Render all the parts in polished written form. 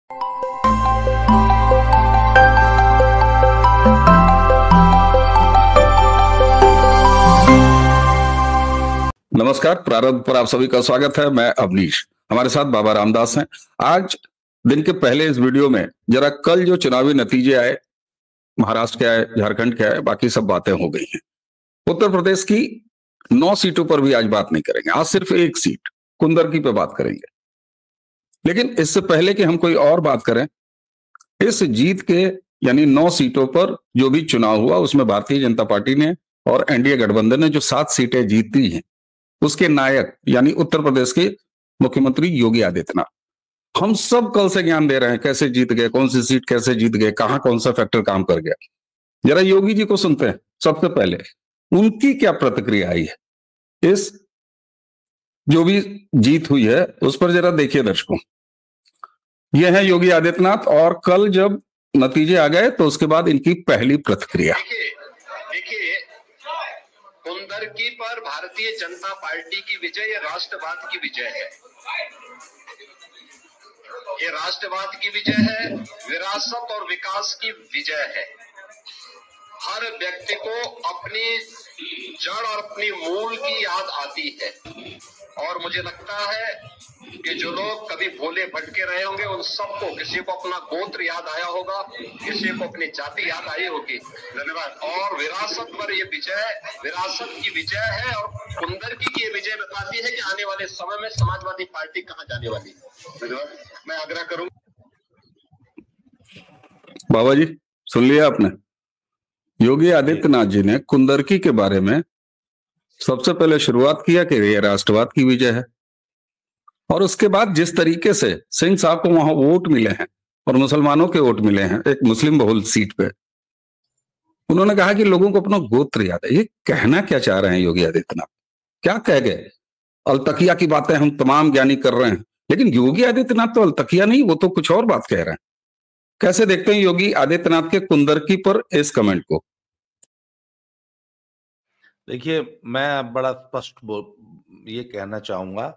नमस्कार। प्रारंभ पर आप सभी का स्वागत है। मैं अवनीश, हमारे साथ बाबा रामदास हैं। आज दिन के पहले इस वीडियो में जरा कल जो चुनावी नतीजे आए, महाराष्ट्र के आए, झारखंड के आए, बाकी सब बातें हो गई हैं। उत्तर प्रदेश की 9 सीटों पर भी आज बात नहीं करेंगे। आज सिर्फ एक सीट कुंदरकी पे बात करेंगे। लेकिन इससे पहले कि हम कोई और बात करें, इस जीत के यानी 9 सीटों पर जो भी चुनाव हुआ उसमें भारतीय जनता पार्टी ने और एनडीए गठबंधन ने जो 7 सीटें जीती हैं, उसके नायक यानी उत्तर प्रदेश के मुख्यमंत्री योगी आदित्यनाथ। हम सब कल से ज्ञान दे रहे हैं, कैसे जीत गए, कौन सी सीट कैसे जीत गए, कहां कौन सा फैक्टर काम कर गया। जरा योगी जी को सुनते हैं। सबसे पहले उनकी क्या प्रतिक्रिया आई है इस जो भी जीत हुई है उस पर जरा देखिए दर्शकों। ये है योगी आदित्यनाथ और कल जब नतीजे आ गए तो उसके बाद इनकी पहली प्रतिक्रिया। देखिए, कुंदरकी पर भारतीय जनता पार्टी की विजय ये राष्ट्रवाद की विजय है। ये राष्ट्रवाद की विजय है, विरासत और विकास की विजय है। हर व्यक्ति को अपनी जड़ और अपनी मूल की याद आती है और मुझे लगता है कि जो लोग कभी भोले भटके रहे होंगे उन सबको, किसी को अपना गोत्र याद आया होगा, किसी को अपनी जाति याद आई होगी। धन्यवाद। और विरासत पर ये विजय विरासत की विजय है और कुंदरकी की ये विजय बताती है कि आने वाले समय में समाजवादी पार्टी कहां जाने वाली है। धन्यवाद। मैं आग्रह करूंगा। बाबा जी सुन लिया आपने। योगी आदित्यनाथ जी ने कुंदरकी के बारे में सबसे पहले शुरुआत किया कि यह राष्ट्रवाद की विजय है और उसके बाद जिस तरीके से सिंह साहब को वहां वोट मिले हैं और मुसलमानों के वोट मिले हैं एक मुस्लिम बहुल सीट पे, उन्होंने कहा कि लोगों को अपना गोत्र याद है। ये कहना क्या चाह रहे हैं योगी आदित्यनाथ? क्या कह गए? अलतकिया की बातें हम तमाम ज्ञानी कर रहे हैं, लेकिन योगी आदित्यनाथ तो अलतकिया नहीं, वो तो कुछ और बात कह रहे हैं। कैसे देखते हैं योगी आदित्यनाथ के कुंदरकी पर इस कमेंट को? देखिए, मैं बड़ा स्पष्ट ये कहना चाहूंगा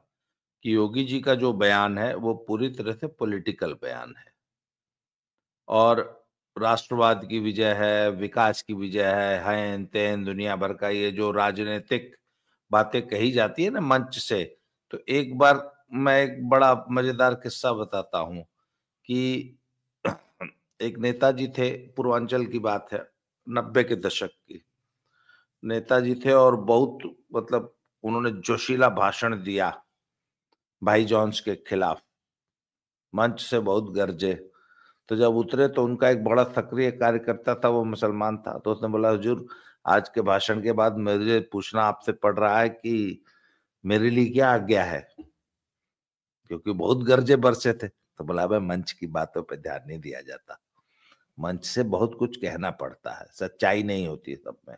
कि योगी जी का जो बयान है वो पूरी तरह से पॉलिटिकल बयान है और राष्ट्रवाद की विजय है, विकास की विजय है, हैन तैन दुनिया भर का ये जो राजनीतिक बातें कही जाती है ना मंच से। तो एक बार मैं एक बड़ा मजेदार किस्सा बताता हूं कि एक नेताजी थे, पूर्वांचल की बात है, 90 के दशक की नेताजी थे और बहुत मतलब उन्होंने जोशीला भाषण दिया भाई जॉन्स के खिलाफ, मंच से बहुत गरजे। तो जब उतरे तो उनका एक बड़ा सक्रिय कार्यकर्ता था, वो मुसलमान था, तो उसने बोला हुजूर आज के भाषण के बाद मुझे पूछना आपसे पड़ रहा है कि मेरे लिए क्या आज्ञा है, क्योंकि बहुत गरजे बरसे थे। तो बोला भाई मंच की बातों पे ध्यान नहीं दिया जाता, मंच से बहुत कुछ कहना पड़ता है, सच्चाई नहीं होती सब में।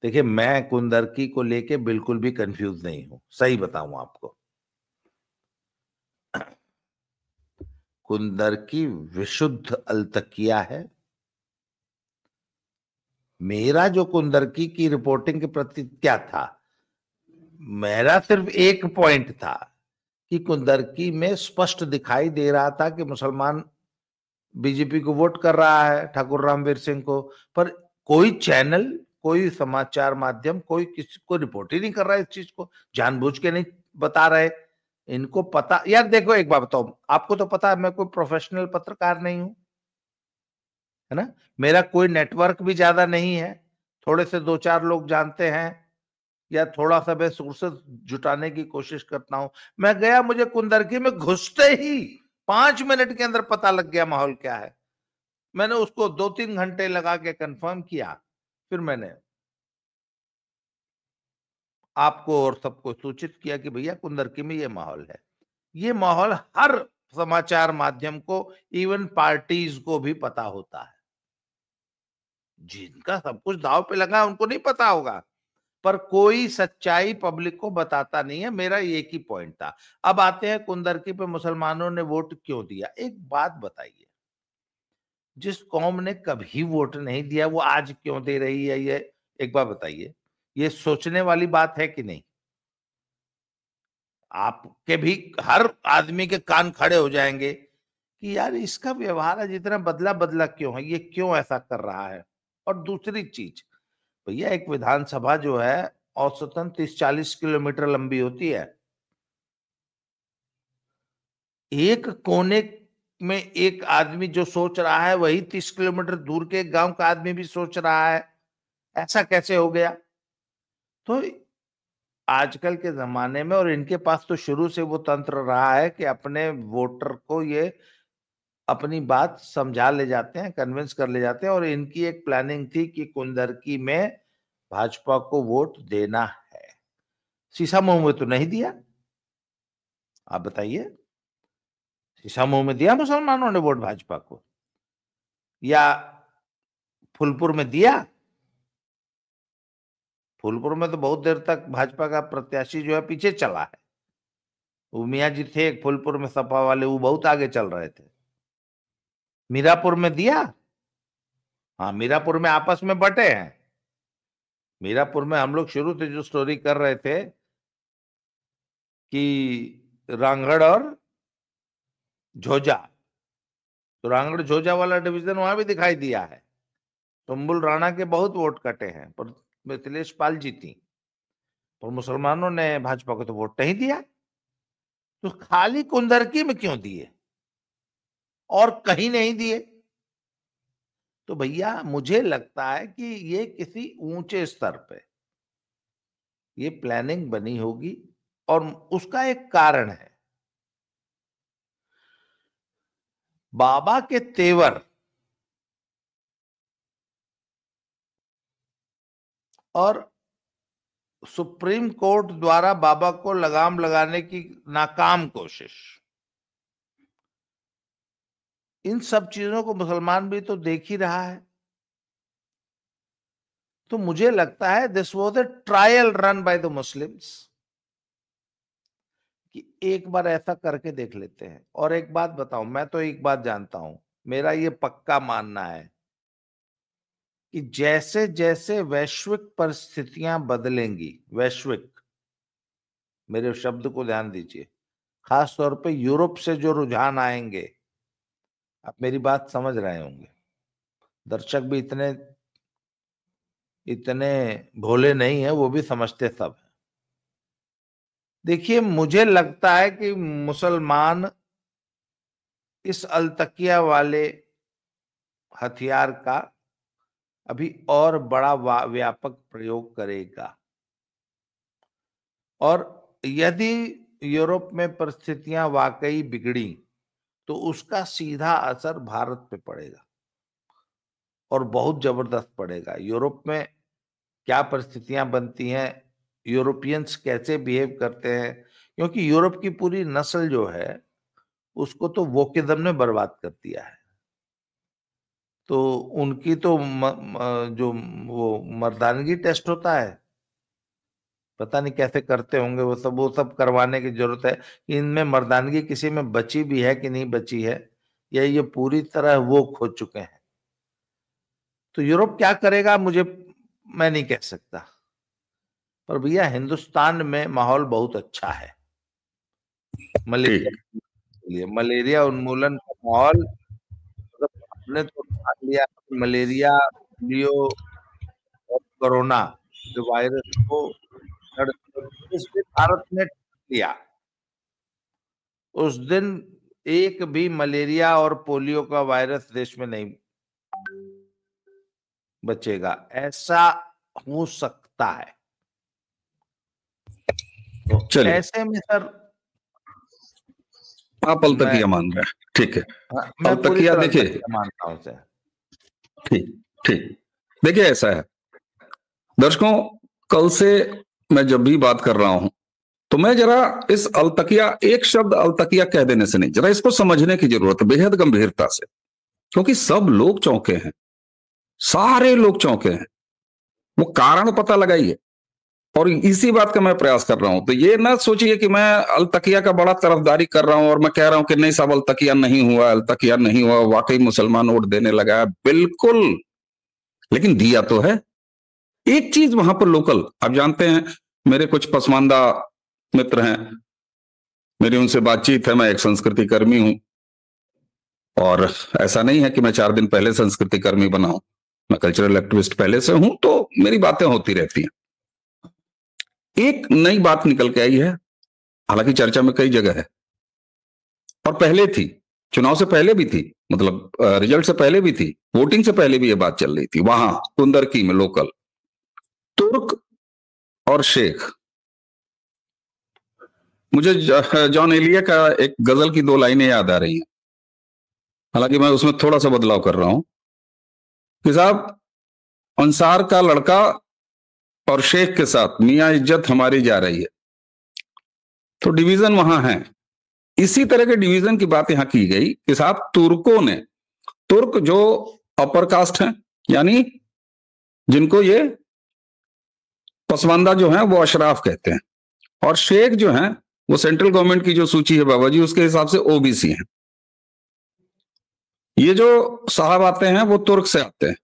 देखिए, मैं कुंदरकी को लेके बिल्कुल भी कंफ्यूज नहीं हूं, सही बताऊं आपको। कुंदरकी विशुद्ध अलतकिया है। मेरा जो कुंदरकी की रिपोर्टिंग के प्रति क्या था, मेरा सिर्फ एक पॉइंट था कि कुंदरकी में स्पष्ट दिखाई दे रहा था कि मुसलमान बीजेपी को वोट कर रहा है, ठाकुर रामवीर सिंह को, पर कोई चैनल, कोई समाचार माध्यम, कोई किसी को रिपोर्ट ही नहीं कर रहा है इस चीज को, जानबूझ के नहीं बता रहे। इनको पता, यार देखो एक बात बताओ, आपको तो पता है मैं कोई प्रोफेशनल पत्रकार नहीं हूं, है ना, मेरा कोई नेटवर्क भी ज्यादा नहीं है, थोड़े से 2-4 लोग जानते हैं या थोड़ा सा मैं सोर्सेस जुटाने की कोशिश करता हूं। मैं गया, मुझे कुंदरकी में घुसते ही 5 मिनट के अंदर पता लग गया माहौल क्या है। मैंने उसको 2-3 घंटे लगा के कंफर्म किया, फिर मैंने आपको और सबको सूचित किया कि भैया कुंदरकी में ये माहौल है। ये माहौल हर समाचार माध्यम को, इवन पार्टीज को भी पता होता है। जिनका सब कुछ दांव पे लगा उनको नहीं पता होगा, पर कोई सच्चाई पब्लिक को बताता नहीं है। मेरा एक ही पॉइंट था। अब आते हैं कुंदरकी पे मुसलमानों ने वोट क्यों दिया। एक बात बताइए, जिस कौम ने कभी वोट नहीं दिया वो आज क्यों दे रही है, ये एक बार बताइए। ये सोचने वाली बात है कि नहीं? आपके भी हर आदमी के कान खड़े हो जाएंगे कि यार इसका व्यवहार आज इतना बदला बदला क्यों है, ये क्यों ऐसा कर रहा है। और दूसरी चीज, भैया एक विधानसभा जो है औसतन 30-40 किलोमीटर लंबी होती है। एक कोने में एक आदमी जो सोच रहा है वही 30 किलोमीटर दूर के गांव का आदमी भी सोच रहा है। ऐसा कैसे हो गया? तो आजकल के जमाने में, और इनके पास तो शुरू से वो तंत्र रहा है कि अपने वोटर को ये अपनी बात समझा ले जाते हैं, कन्विंस कर ले जाते हैं। और इनकी एक प्लानिंग थी कि कुंदरकी में भाजपा को वोट देना है। शीशामुंह में तो नहीं दिया, आप बताइए। शीशामुंह में दिया मुसलमानों ने वोट भाजपा को, या फूलपुर में दिया? फूलपुर में तो बहुत देर तक भाजपा का प्रत्याशी जो है पीछे चला है। वो मियाँ जी थे एक फूलपुर में सपा वाले, वो बहुत आगे चल रहे थे। मीरापुर में दिया? हाँ, मीरापुर में आपस में बटे हैं। मीरापुर में हम लोग शुरू से जो स्टोरी कर रहे थे कि रांगड़ और झोजा, तो रांगड़ झोजा वाला डिवीजन वहां भी दिखाई दिया है। सुम्बुल राणा के बहुत वोट कटे हैं, पर मिथिलेश पाल जीती, और मुसलमानों ने भाजपा को तो वोट नहीं दिया। तो खाली कुंदरकी में क्यों दिए और कहीं नहीं दिए? तो भैया मुझे लगता है कि ये किसी ऊंचे स्तर पे ये प्लानिंग बनी होगी, और उसका एक कारण है। बाबा के तेवर और सुप्रीम कोर्ट द्वारा बाबा को लगाम लगाने की नाकाम कोशिश, इन सब चीजों को मुसलमान भी तो देख ही रहा है। तो मुझे लगता है this was a trial run by the Muslims, कि एक बार ऐसा करके देख लेते हैं। और एक बात बताऊं, मैं तो एक बात जानता हूं, मेरा ये पक्का मानना है कि जैसे जैसे वैश्विक परिस्थितियां बदलेंगी, वैश्विक, मेरे शब्द को ध्यान दीजिए, खास तौर पे यूरोप से जो रुझान आएंगे, आप मेरी बात समझ रहे होंगे, दर्शक भी इतने इतने भोले नहीं है, वो भी समझते सब है। देखिए, मुझे लगता है कि मुसलमान इस अलतकिया वाले हथियार का अभी और बड़ा व्यापक प्रयोग करेगा। और यदि यूरोप में परिस्थितियां वाकई बिगड़ी तो उसका सीधा असर भारत पे पड़ेगा, और बहुत जबरदस्त पड़ेगा। यूरोप में क्या परिस्थितियां बनती हैं, यूरोपियंस कैसे बिहेव करते हैं, क्योंकि यूरोप की पूरी नस्ल जो है उसको तो वोकिज्म ने बर्बाद कर दिया है। तो उनकी तो जो वो मर्दानगी टेस्ट होता है, पता नहीं कैसे करते होंगे वो सब करवाने की जरूरत है कि इनमें मर्दानगी किसी में बची भी है कि नहीं बची है, या ये पूरी तरह वो खो चुके हैं। तो यूरोप क्या करेगा मैं नहीं कह सकता, पर भैया हिंदुस्तान में माहौल बहुत अच्छा है मलेरिया उन्मूलन का माहौल। मतलब हमने तो मान लिया मलेरिया, पोलियो और कोरोना जो वायरस को जिस दिन भारत ने लिया, उस दिन एक भी मलेरिया और पोलियो का वायरस देश में नहीं बचेगा, ऐसा हो सकता है। तो ऐसे में सर आप अलतकिया मान रहे हैं, ठीक है। मैं अलतकिया देखिए, मानता हूं सर। ठीक ठीक, देखिए ऐसा है दर्शकों, कल से मैं जब भी बात कर रहा हूं तो मैं जरा इस अलतकिया, एक शब्द अलतकिया कह देने से नहीं, जरा इसको समझने की जरूरत है बेहद गंभीरता से, क्योंकि सब लोग चौंके हैं, सारे लोग चौंके हैं। वो कारण पता लगाइए, और इसी बात का मैं प्रयास कर रहा हूं। तो ये ना सोचिए कि मैं अलतकिया का बड़ा तरफदारी कर रहा हूं और मैं कह रहा हूं कि नहीं साहब अलतकिया नहीं हुआ, अलतकिया नहीं हुआ, वाकई मुसलमान वोट देने लगा है, बिल्कुल, लेकिन दिया तो है। एक चीज वहां पर लोकल, आप जानते हैं मेरे कुछ पसमानदा मित्र हैं, मेरी उनसे बातचीत है, मैं एक संस्कृति कर्मी हूं, और ऐसा नहीं है कि मैं 4 दिन पहले संस्कृति कर्मी बना हूं, मैं कल्चरल एक्टिविस्ट पहले से हूं, तो मेरी बातें होती रहती हैं। एक नई बात निकल के आई है, हालांकि चर्चा में कई जगह है और पहले थी, चुनाव से पहले भी थी, मतलब रिजल्ट से पहले भी थी, वोटिंग से पहले भी ये बात चल रही थी वहां कुंदरकी में लोकल। तुर्क और शेख, मुझे जॉन एलिया का एक गजल की 2 लाइनें याद आ रही हैं, हालांकि मैं उसमें थोड़ा सा बदलाव कर रहा हूं कि साहब, अंसार का लड़का और शेख के साथ मियां इज्जत हमारी जा रही है। तो डिवीजन वहां है। इसी तरह के डिवीजन की बात यहां की गई कि साहब तुर्कों ने, तुर्क जो अपर कास्ट हैं, यानी जिनको ये पसमानदा जो है वो अशराफ कहते हैं, और शेख जो हैं वो सेंट्रल गवर्नमेंट की जो सूची है बाबा जी, उसके हिसाब से ओबीसी हैं। ये जो साहब आते हैं वो तुर्क से आते हैं,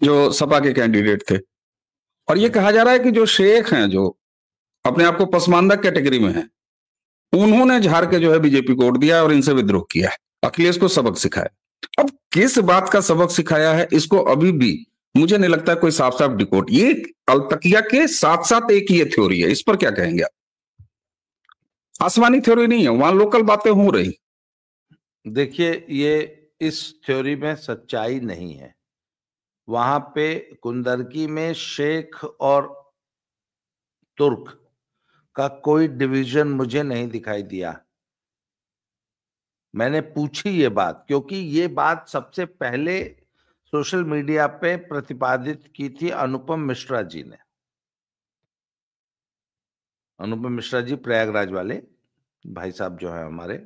जो सपा के कैंडिडेट थे। और ये कहा जा रहा है कि जो शेख हैं, जो अपने आप को पसमानदा कैटेगरी में हैं, उन्होंने झाड़ के जो है बीजेपी को वोट दिया और इनसे विद्रोह किया है, अखिलेश को सबक सिखाया। अब किस बात का सबक सिखाया है, इसको अभी भी मुझे नहीं लगता है कोई साफ साफ डिकोड। ये अलतकिया के साथ साथ एक ये थ्योरी है, इस पर क्या कहेंगे आप? आसमानी थ्योरी नहीं है, वहां लोकल बातें हो रही। देखिए, ये इस थ्योरी में सच्चाई नहीं है। वहां पे कुंदरकी में शेख और तुर्क का कोई डिवीजन मुझे नहीं दिखाई दिया। मैंने पूछी ये बात क्योंकि ये बात सबसे पहले सोशल मीडिया पे प्रतिपादित की थी अनुपम मिश्रा जी ने। अनुपम मिश्रा जी प्रयागराज वाले भाई साहब जो है हमारे,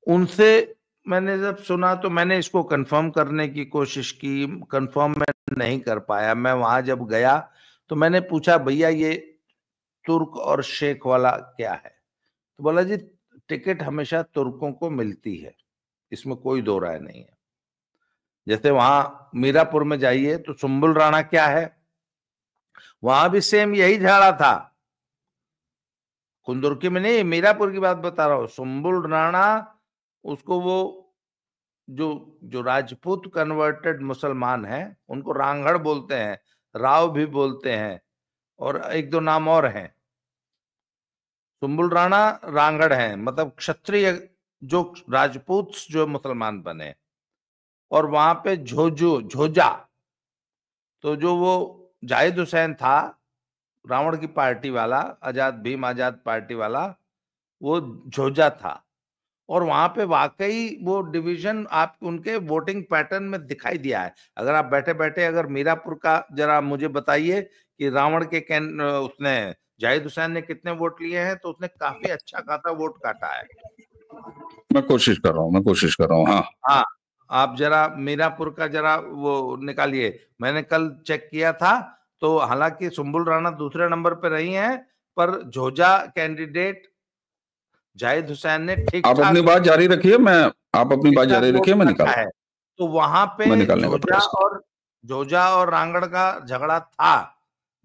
उनसे मैंने जब सुना तो मैंने इसको कंफर्म करने की कोशिश की, कंफर्म मैं नहीं कर पाया। मैं वहां जब गया तो मैंने पूछा, भैया ये तुर्क और शेख वाला क्या है? तो बोला जी टिकट हमेशा तुर्कों को मिलती है, इसमें कोई दो राय नहीं है। जैसे वहां मीरापुर में जाइए तो सुम्बुल राणा क्या है, वहां भी सेम यही झाड़ा था। कुंदुरकी में नहीं, मीरापुर की बात बता रहा हूं। सुम्बुल राणा, उसको वो जो जो राजपूत कन्वर्टेड मुसलमान हैं उनको रांगड़ बोलते हैं, राव भी बोलते हैं, और एक दो नाम और हैं। सुम्बुल राणा रांगड़ हैं, मतलब क्षत्रिय जो राजपूत जो मुसलमान बने। और वहां पे झोजा, तो जो वो जाहिद हुसैन था, रावण की पार्टी वाला, आजाद भीम आजाद पार्टी वाला, वो झोजा था। और वहां पे वाकई वो डिवीजन आप उनके वोटिंग पैटर्न में दिखाई दिया है। अगर आप बैठे बैठे अगर मीरापुर का जरा मुझे बताइए कि रावण के उसने जाहिद हुसैन ने कितने वोट लिए हैं, तो उसने काफी अच्छा खासा वोट काटा है। मैं कोशिश कर रहा हूँ। हाँ हाँ, आप जरा मीरापुर का जरा वो निकालिए। मैंने कल चेक किया था, तो हालांकि सुम्बुल राणा दूसरे नंबर पे रही हैं, पर झोजा कैंडिडेट जाहिद हुसैन ने ठीक आप अपनी ठाक बात जारी रखिए, मैं वोट मैं रखा है। तो वहां पे मैं निकालने का प्रयास जोजा और रांगड़ का झगड़ा था,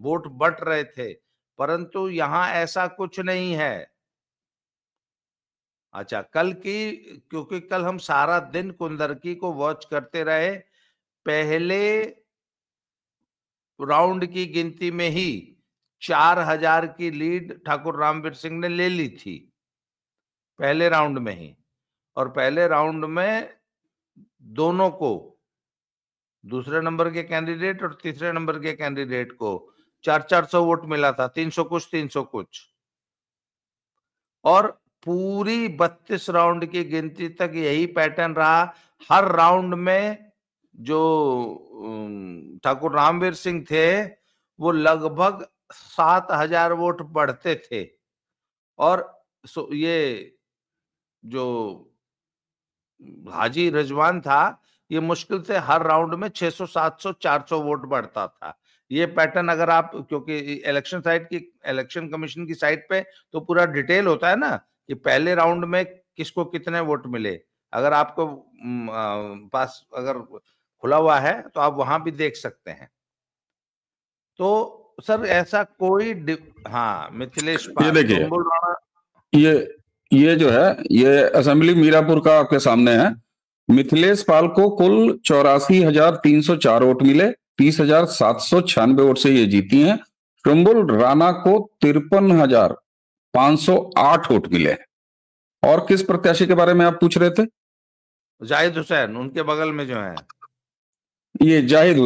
वोट बट रहे थे, परंतु यहां ऐसा कुछ नहीं है। अच्छा, क्योंकि कल हम सारा दिन कुंदरकी को वॉच करते रहे। पहले राउंड की गिनती में ही 4000 की लीड ठाकुर रामवीर सिंह ने ले ली थी, पहले राउंड में ही। और पहले राउंड में दोनों को, दूसरे नंबर के कैंडिडेट और तीसरे नंबर के कैंडिडेट को 400 वोट मिला था, 300 कुछ। और पूरी 32 राउंड की गिनती तक यही पैटर्न रहा। हर राउंड में जो ठाकुर रामवीर सिंह थे वो लगभग 7000 वोट बढ़ते थे। और ये जो हाजी रिजवान था, ये मुश्किल से हर राउंड में 600 700 400 वोट बढ़ता था। ये पैटर्न अगर आप, क्योंकि इलेक्शन कमीशन की साइट पे तो पूरा डिटेल होता है ना कि पहले राउंड में किसको कितने वोट मिले। अगर आपको पास अगर खुला हुआ है तो आप वहां भी देख सकते हैं। तो सर ऐसा कोई हाँ, मिथिलेश ये पाल, देखिए, सुम्बुल राणा, ये ये जो है ये असेंबली मीरापुर का आपके सामने है। मिथिलेश पाल को कुल 84,304 वोट मिले, 30,796 वोट से ये जीती हैं। सुम्बुल राणा को 53,508 वोट मिले। और किस प्रत्याशी के बारे में आप पूछ रहे थे? जाहिद हुसैन, उनके बगल में जो है ये जाहिद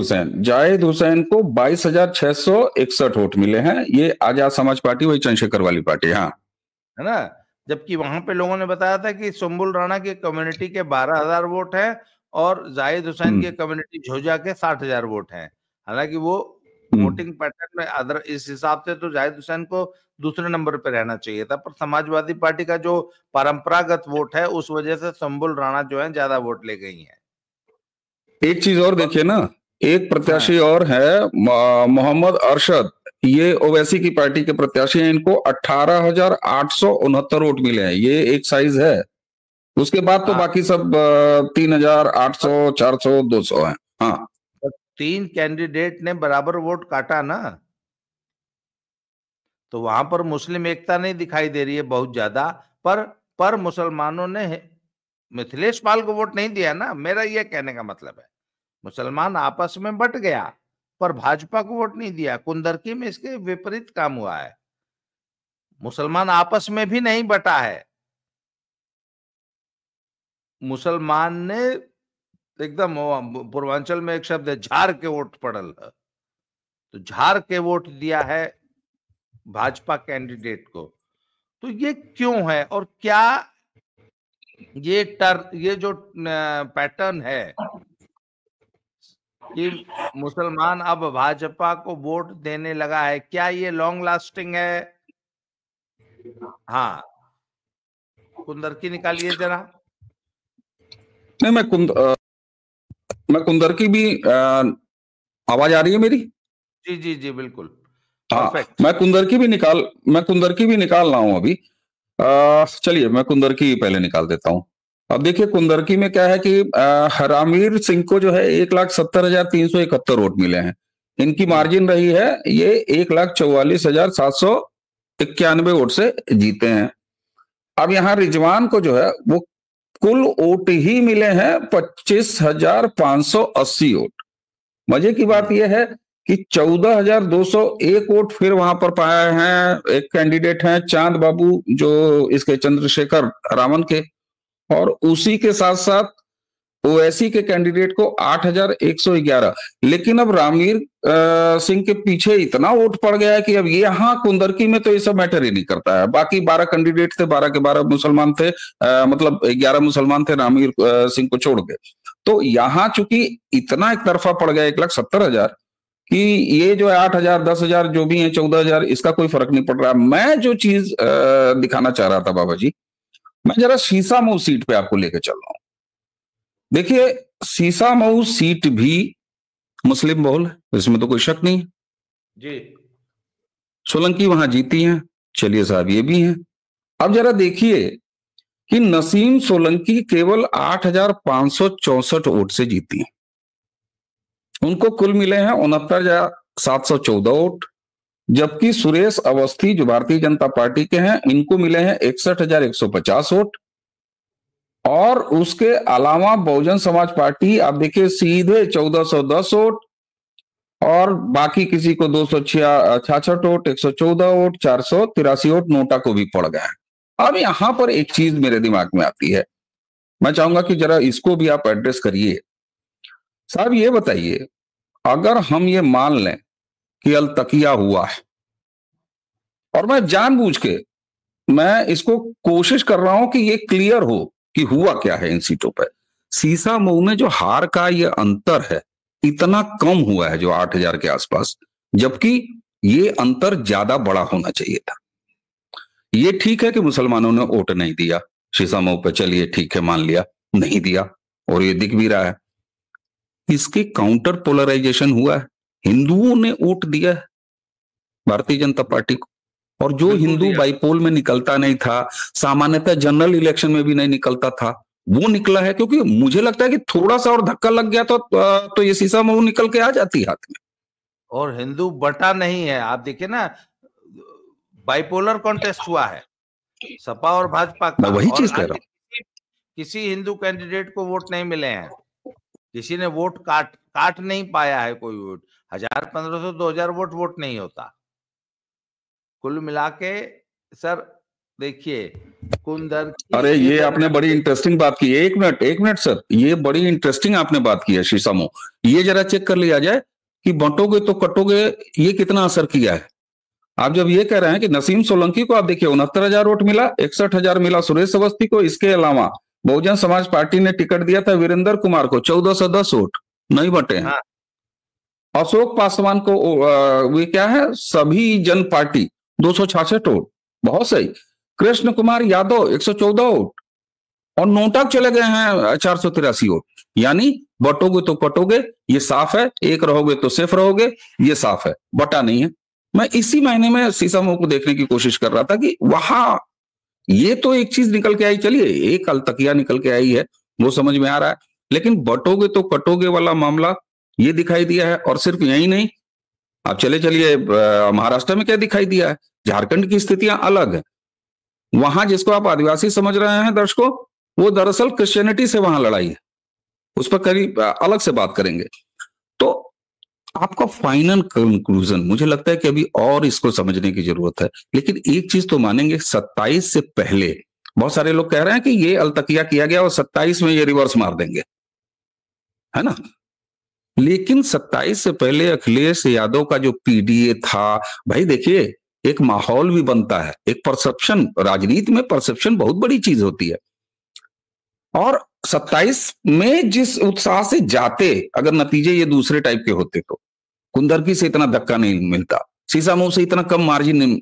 हुसैन को 22,661 वोट मिले हैं। ये आजाद समाज पार्टी, वही चंद्रशेखर वाली पार्टी, हाँ, है ना। जबकि वहां पे लोगों ने बताया था कि सुम्बुल राणा की कम्युनिटी के 12,000 वोट हैं और जाहिद हुसैन की कम्युनिटी झोजा के 60,000 वोट हैं। हालांकि वो वोटिंग पैटर्न में अदर इस हिसाब से तो जाहिद हुसैन को दूसरे नंबर पे रहना चाहिए था, पर समाजवादी पार्टी का जो परंपरागत वोट है उस वजह से सुम्बुल राणा जो है ज्यादा वोट ले गई हैं। एक चीज और देखिए ना, एक प्रत्याशी और है मोहम्मद अरशद, ये ओवैसी की पार्टी के प्रत्याशी हैं। इनको 18,869 वोट मिले हैं। ये एक साइज है। उसके बाद तो बाकी सब 3,800, 400, 200 है। हाँ, 3 कैंडिडेट ने बराबर वोट काटा ना, तो वहां पर मुस्लिम एकता नहीं दिखाई दे रही है बहुत ज्यादा। पर मुसलमानों ने मिथिलेश पाल को वोट नहीं दिया ना, मेरा यह कहने का मतलब है। मुसलमान आपस में बट गया पर भाजपा को वोट नहीं दिया। कुंदरकी में इसके विपरीत काम हुआ है, मुसलमान आपस में भी नहीं बटा है। मुसलमान ने एकदम, पूर्वांचल में एक शब्द है झार के वोट पड़ल, तो झार के वोट दिया है भाजपा कैंडिडेट को। तो ये क्यों है और क्या ये जो पैटर्न है कि मुसलमान अब भाजपा को वोट देने लगा है, क्या ये लॉन्ग लास्टिंग है? हाँ, कुंदरकी निकालिए जरा। नहीं, मैं कुंदरकी भी आवाज आ रही है मेरी? जी जी जी बिल्कुल, हाँ, परफेक्ट। मैं कुंदरकी भी निकाल रहा हूं अभी। चलिए मैं कुंदरकी पहले निकाल देता हूं। अब देखिए कुंदरकी में क्या है कि रामवीर सिंह को जो है 1,70,371 वोट मिले हैं। इनकी मार्जिन रही है, ये 1,44,791 वोट से जीते हैं। अब यहाँ रिजवान को जो है वो कुल वोट ही मिले हैं 25,580 वोट। मजे की बात यह है कि 14,201 वोट फिर वहां पर पाए हैं। एक कैंडिडेट हैं चांद बाबू, जो इसके चंद्रशेखर रावण के, और उसी के साथ साथ ओवैसी के कैंडिडेट को 8,111। लेकिन अब रामवीर सिंह के पीछे इतना वोट पड़ गया है कि अब यहाँ कुंदरकी में तो ये सब मैटर ही नहीं करता है। बाकी 12 कैंडिडेट थे, 12 के 12 मुसलमान थे, मतलब 11 मुसलमान थे रामवीर सिंह को छोड़ के। तो यहाँ चूंकि इतना एक तरफा पड़ गया 1,70,000 कि ये जो है 8,000, 10,000 जो भी है 14,000, इसका कोई फर्क नहीं पड़ रहा। मैं जो चीज दिखाना चाह रहा था बाबा जी, मैं जरा शीशामऊ सीट पे आपको लेकर चल रहा हूं। देखिए शीशामऊ सीट भी मुस्लिम बहुल है, इसमें तो कोई शक नहीं जी। सोलंकी वहां जीती हैं, चलिए साहब ये भी हैं। अब जरा देखिए कि नसीम सोलंकी केवल 8,564 वोट से जीती हैं। उनको कुल मिले हैं 69,714 वोट। जबकि सुरेश अवस्थी जो भारतीय जनता पार्टी के हैं, इनको मिले हैं 61,150 वोट। और उसके अलावा बहुजन समाज पार्टी आप देखिए सीधे 1,410 वोट, और बाकी किसी को 266 वोट, 114 वोट, 483 वोट नोटा को भी पड़ गया है। अब यहां पर एक चीज मेरे दिमाग में आती है, मैं चाहूंगा कि जरा इसको भी आप एड्रेस करिए। साहब ये बताइए, अगर हम ये मान लें कि अलतकिया हुआ है, और मैं जानबूझ के मैं इसको कोशिश कर रहा हूं कि ये क्लियर हो कि हुआ क्या है इन सीटों पर। शीशामऊ में जो हार का ये अंतर है इतना कम हुआ है, जो 8,000 के आसपास, जबकि ये अंतर ज्यादा बड़ा होना चाहिए था। ये ठीक है कि मुसलमानों ने वोट नहीं दिया शीशामऊ पे, चलिए ठीक है मान लिया, नहीं दिया, और ये दिख भी रहा है। इसके काउंटर पोलराइजेशन हुआ है, हिंदुओं ने वोट दिया है भारतीय जनता पार्टी को, और जो हिंदू बाईपोल में निकलता नहीं था, सामान्यतः जनरल इलेक्शन में भी नहीं निकलता था, वो निकला है। क्योंकि मुझे लगता है कि थोड़ा सा और धक्का लग गया तो ये शीशामऊ निकल के आ जाती हाथ में। और हिंदू बटा नहीं है, आप देखिए ना, बाइपोलर कॉन्टेस्ट हुआ है। सपा और भाजपा मैं का। वही और चीज कह आज रहा किसी हिंदू कैंडिडेट को वोट नहीं मिले हैं, किसी ने वोट काट नहीं पाया है कोई वोट। 1000, 1500, 2000 वोट नहीं होता। कुल मिला के सर देखिए, कुंदर हूं। अरे की ये इधर आपने बड़ी इंटरेस्टिंग बात की। एक मिनट सर, ये बड़ी इंटरेस्टिंग आपने बात की है शीशामो। ये जरा चेक कर लिया जाए कि बंटोगे तो कटोगे, ये कितना असर किया है। आप जब ये कह रहे हैं कि नसीम सोलंकी को आप देखिए 69,000 वोट मिला, 61,000 मिला सुरेश अवस्थी को। इसके अलावा बहुजन समाज पार्टी ने टिकट दिया था वीरेंद्र कुमार को, 1410 वोट नहीं बटे हैं। हाँ। अशोक पासवान को वे क्या है, सभी जन पार्टी 266 वोट, बहुत सही। कृष्ण कुमार यादव 114 वोट, और नोटक चले गए हैं 483 वोट। यानी बटोगे तो कटोगे, ये साफ है। एक रहोगे तो सिर्फ रहोगे, ये साफ है, बटा नहीं है। मैं इसी महीने में शीशमों को देखने की कोशिश कर रहा था कि वहां ये तो एक चीज निकल के आई, चलिए एक अलतकिया निकल के आई है, वो समझ में आ रहा है। लेकिन बटोगे तो कटोगे वाला मामला ये दिखाई दिया है। और सिर्फ यही नहीं, आप चले चलिए महाराष्ट्र में क्या दिखाई दिया है। झारखंड की स्थितियां अलग है। वहां जिसको आप आदिवासी समझ रहे हैं दर्शकों, वो दरअसल क्रिश्चियनिटी से वहां लड़ाई है। उस पर करीब अलग से बात करेंगे। तो आपका फाइनल कंक्लूजन, मुझे लगता है कि अभी और इसको समझने की जरूरत है। लेकिन एक चीज तो मानेंगे, 27 से पहले बहुत सारे लोग कह रहे हैं कि ये अलतकिया किया गया और 27 में ये रिवर्स मार देंगे, है ना। लेकिन 27 से पहले अखिलेश यादव का जो पीडीए था, भाई देखिए एक माहौल भी बनता है, एक परसेप्शन, राजनीति में परसेप्शन बहुत बड़ी चीज होती है। और 27 में जिस उत्साह से जाते, अगर नतीजे ये दूसरे टाइप के होते तो कुंदरकी से इतना धक्का नहीं मिलता, शीशामुंह से इतना कम मार्जिन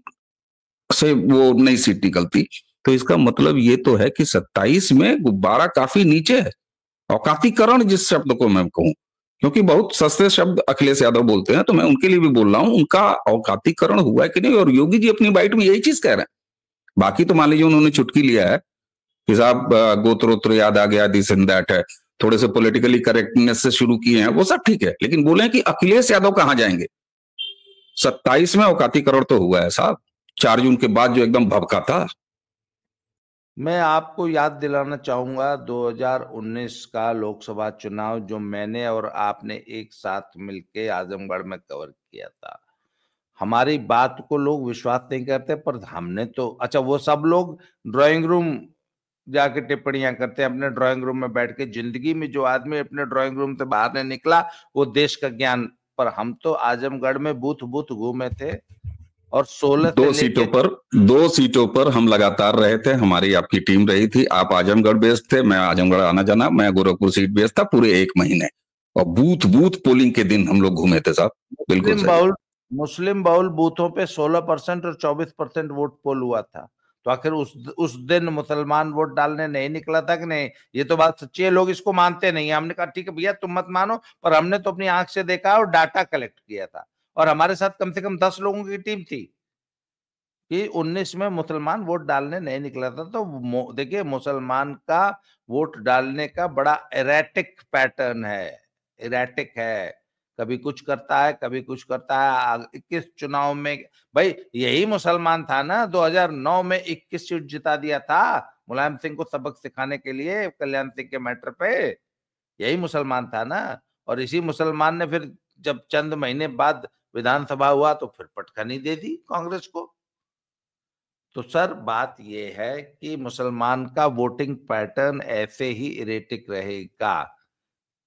से वो नई सीट निकलती। तो इसका मतलब ये तो है कि 27 में गुब्बारा काफी नीचे है। औकातीकरण जिस शब्द को मैं कहूं, क्योंकि बहुत सस्ते शब्द अखिलेश यादव बोलते हैं, तो मैं उनके लिए भी बोल रहा हूं, उनका औकातीकरण हुआ है कि नहीं। और योगी जी अपनी बाइट में यही चीज कह रहे हैं। बाकी तो मान लीजिए उन्होंने चुटकी लिया है कि साहब गोत्रोत्र याद आ गया, दिस एंड दैट है, थोड़े से पॉलिटिकली करेक्टनेस से शुरू किए हैं, वो सब ठीक है। लेकिन बोले कि अखिलेश यादव कहां जाएंगे। 27 में औकातीकरण तो हुआ है साहब, 4 जून के बाद जो एकदम भभका था। मैं आपको याद दिलाना चाहूंगा 2019 का लोकसभा चुनाव, जो मैंने और आपने एक साथ मिलके आजमगढ़ में कवर किया था। हमारी बात को लोग विश्वास नहीं करते, पर हमने तो, अच्छा वो सब लोग ड्राइंग रूम जाके टिप्पणियां करते हैं, अपने ड्राइंग रूम में बैठ के। जिंदगी में जो आदमी अपने ड्राइंग रूम से बाहर नहीं निकला, वो देश का ज्ञान। पर हम तो आजमगढ़ में बूथ बूथ घूमे थे, और 16 से लेके 2 सीटों पर हम लगातार रहे थे। हमारी आपकी टीम रही थी। आप आजमगढ़ बेस्ड थे, मैं आजमगढ़ आना जाना, मैं गोरखपुर सीट बेस्ड था पूरे 1 महीने। और बूथ बूथ पोलिंग के दिन हम लोग घूमे थे साहब। बिल्कुल मुस्लिम बहुल बूथों पे 16% और 24% वोट पोल हुआ था। तो आखिर उस दिन मुसलमान वोट डालने नहीं निकला था कि नहीं? ये तो बात सच्ची है। लोग इसको मानते नहीं है। हमने कहा ठीक है भैया, तुम मत मानो, पर हमने तो अपनी आंख से देखा और डाटा कलेक्ट किया था। और हमारे साथ कम से कम 10 लोगों की टीम थी कि 19 में मुसलमान वोट डालने नहीं निकला था। तो देखिए, मुसलमान का वोट डालने का बड़ा एरेटिक पैटर्न है, एरेटिक है। कभी कुछ करता है, कभी कुछ करता है। 21 चुनाव में भाई यही मुसलमान था ना, 2009 में 21 सीट जिता दिया था मुलायम सिंह को सबक सिखाने के लिए, कल्याण सिंह के मैटर पे। यही मुसलमान था ना। और इसी मुसलमान ने फिर जब चंद महीने बाद विधानसभा हुआ तो फिर पटखनी दे दी कांग्रेस को। तो सर बात यह है कि मुसलमान का वोटिंग पैटर्न ऐसे ही इरेटिक रहेगा।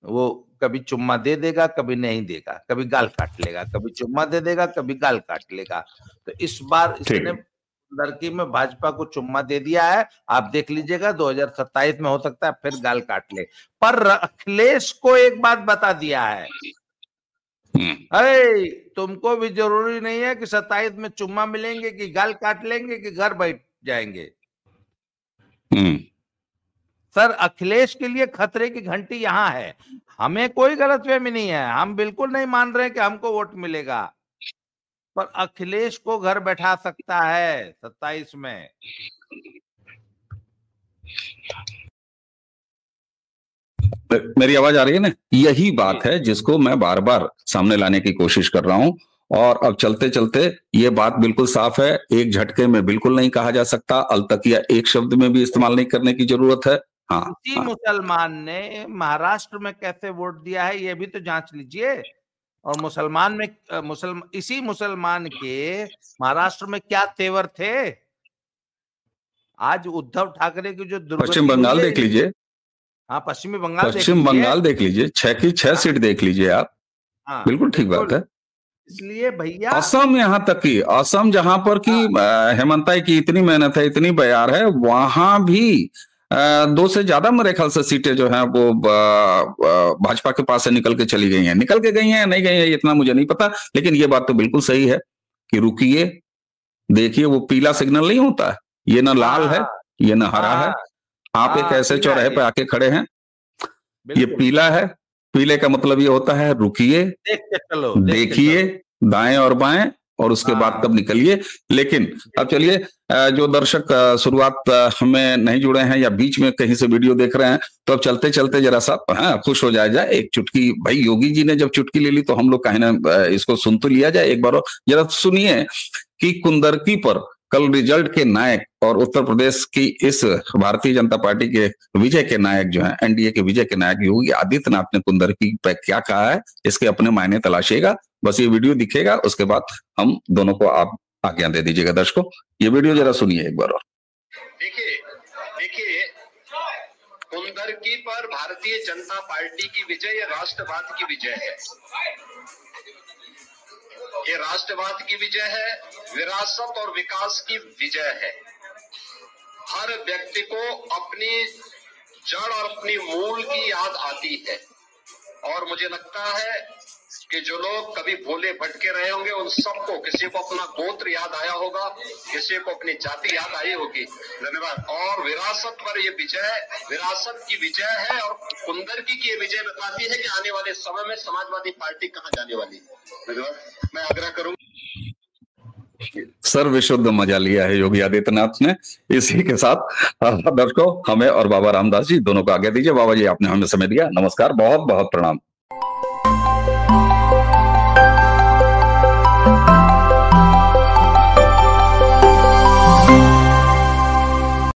वो कभी चुम्मा दे देगा, कभी नहीं देगा, कभी गाल काट लेगा, कभी चुम्मा दे देगा, कभी गाल काट लेगा। तो इस बार इसने लड़की में भाजपा को चुम्मा दे दिया है। आप देख लीजिएगा 2027 में हो सकता है फिर गाल काट ले। पर अखिलेश को एक बात बता दिया है, अरे तुमको भी जरूरी नहीं है कि 27 में चुम्मा मिलेंगे, कि गाल काट लेंगे, कि घर बैठ जाएंगे। सर अखिलेश के लिए खतरे की घंटी यहां है। हमें कोई गलतफहमी नहीं है, हम बिल्कुल नहीं मान रहे कि हमको वोट मिलेगा, पर अखिलेश को घर बैठा सकता है 27 में। मेरी आवाज आ रही है ना? यही बात है जिसको मैं बार बार सामने लाने की कोशिश कर रहा हूं। और अब चलते चलते ये बात बिल्कुल साफ है, एक झटके में बिल्कुल नहीं कहा जा सकता, अलतकिया एक शब्द में भी इस्तेमाल नहीं करने की जरूरत है। हाँ, इसी मुसलमान ने महाराष्ट्र में कैसे वोट दिया है ये भी तो जांच लीजिए। और इसी मुसलमान के महाराष्ट्र में क्या तेवर थे। आज उद्धव ठाकरे की जो दुर्गति पश्चिम बंगाल हुई है, देख लीजिए, हाँ पश्चिम बंगाल देख लीजिए, 6 की 6 सीट देख लीजिए आप। हाँ, बिल्कुल ठीक बात है। इसलिए भैया असम, यहाँ तक कि असम जहां पर की हेमंता की इतनी मेहनत है, इतनी बयार है, वहां भी 2 से ज्यादा मेरे ख्याल से सीटें जो हैं वो भाजपा के पास से निकल के चली गई हैं। निकल के गई हैं, नहीं गई हैं, इतना मुझे नहीं पता, लेकिन ये बात तो बिल्कुल सही है कि रुकिए, देखिए, वो पीला सिग्नल नहीं होता है, ये ना लाल है, ये ना हरा है। आप एक ऐसे चौराहे पे आके खड़े हैं, ये पीला है, पीले का मतलब ये होता है रुकिए, देख के चलो, देखिए दाएं और बाएं, और उसके बाद तब निकलिए। लेकिन अब चलिए, जो दर्शक शुरुआत में नहीं जुड़े हैं या बीच में कहीं से वीडियो देख रहे हैं, तो अब चलते चलते जरा सा खुश हो जाए एक चुटकी। भाई योगी जी ने जब चुटकी ले ली तो हम लोग कहीं ना इसको सुन तो लिया जाए एक बार। जरा सुनिए कि कुंदरकी पर कल रिजल्ट के नायक और उत्तर प्रदेश की इस भारतीय जनता पार्टी के विजय के नायक जो हैं, एनडीए के विजय के नायक योगी आदित्यनाथ ने कुंदरकी पर क्या कहा है, इसके अपने मायने तलाशिएगा। बस ये वीडियो दिखेगा, उसके बाद हम दोनों को आप आज्ञा दे दीजिएगा। दर्शकों, ये वीडियो जरा सुनिए एक बार और। देखिए, कुंदरकी पर भारतीय जनता पार्टी की विजय राष्ट्रवाद की विजय है। ये राष्ट्रवाद की विजय है, विरासत और विकास की विजय है। हर व्यक्ति को अपनी जड़ और अपनी मूल की याद आती है। और मुझे लगता है कि जो लोग कभी भोले भटके रहे होंगे, उन सबको, किसी को अपना गोत्र याद आया होगा, किसी को अपनी जाति याद आई होगी। धन्यवाद। और विरासत पर ये विजय विरासत की विजय है, और कुंदरकी की ये विजय बताती है कि आने वाले समय में समाजवादी पार्टी कहां जाने वाली है। धन्यवाद। मैं आग्रह करूंगा। सर्वशुद्ध मजा लिया है योगी आदित्यनाथ ने। इसी के साथ दर्शकों, हमें और बाबा रामदास जी दोनों को आज्ञा दीजिए। बाबा जी, आपने हमें समय दिया, नमस्कार, बहुत बहुत प्रणाम।